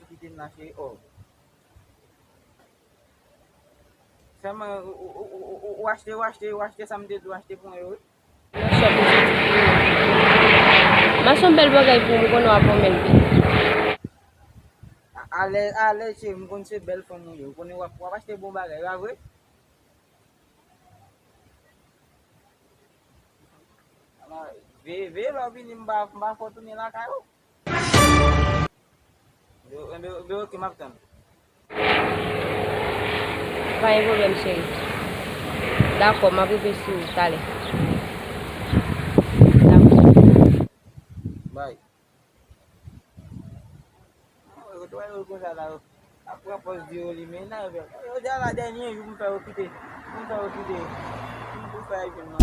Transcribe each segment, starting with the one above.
tout qui était lâché. Oh. Ça m'a ou acheter ça me dit ou acheter pour eux. Mason bel bagay pou mwen kono apon men bi. Allez chez me connais belle femme yo. Connais ou acheter bon bagay, là vrai? Alors, ve là vini mba fortune la kayo. Yo ki m'attend. Pa yon problem chéri. D'accord, ma bébé sou tale. Bye. Eu tô aí com ela lá. A propósito de olho mesmo, né, velho? Eu já lá dentro, eu não tô aqui, não tô aqui, não tô fazendo não.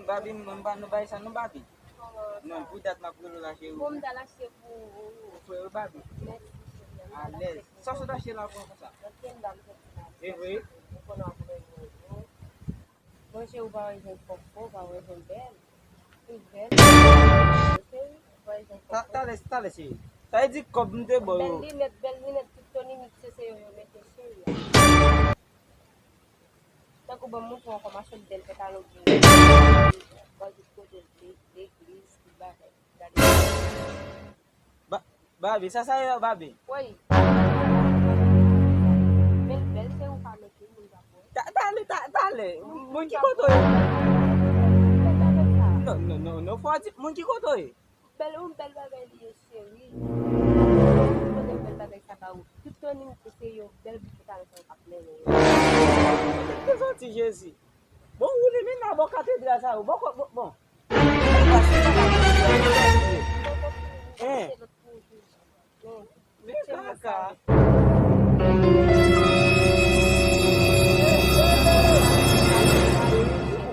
Babi mbano bay sa no babi. Non, pudat makulu la chez vous. Bom da la chez vous. Foi babi. Allez, só se dá chez la pour ça. Et oui. Você o vai gente popô, vai gente bel. Tá lesi. Tá di kob nte bo. Bel linet tutoni mixe se yo mete cheia. Tá com bom muito com a chave dele tá no dia. Vai discutir de gris que vai. Babi, ça ça babi. Oi. Bel se o cara aqui no Japão. Dale. Muito koto. Não pode muito koto. Bel bagay li chéri. Bel bagay sa ba. Tutoni mixe yo bel bita sa kapne. Que sorte Jésus. Bon, vous les mettez dans la cathédrale ça. Bon.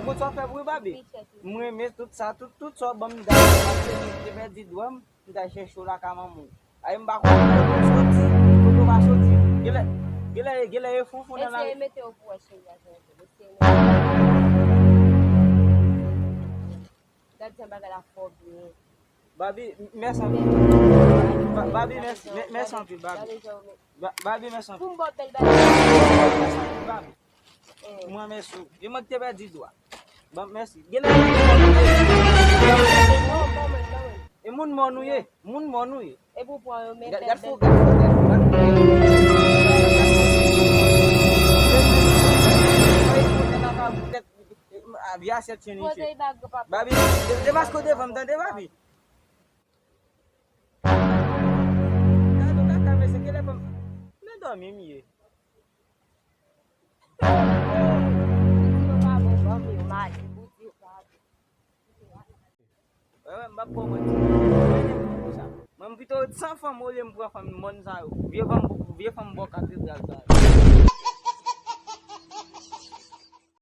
Vous ça fait bruit babi. Moi mais tout ça bon da je vais dire douam, da chercher la camamou. Aí mba ko va sortir. Gila fufu na la. Esse meteu o assim já gente. Dá de chamar aquela foto. Babi, merci. Babi, merci un peu, Babi. Babi, merci un peu. Pumbo bel Babi. Moi, merci. Je m'en t'ai dit doigt. Bon, merci. E moun monouye. E pou pou yo men. Garfou. Via cette chaîne. Babi, devas ko devam dan de babi. Não dorme miye. Mba pou mwen. Mwen pito 100 fam olye mpwa fam mon sa yo. Vie fam bo katedral sa yo.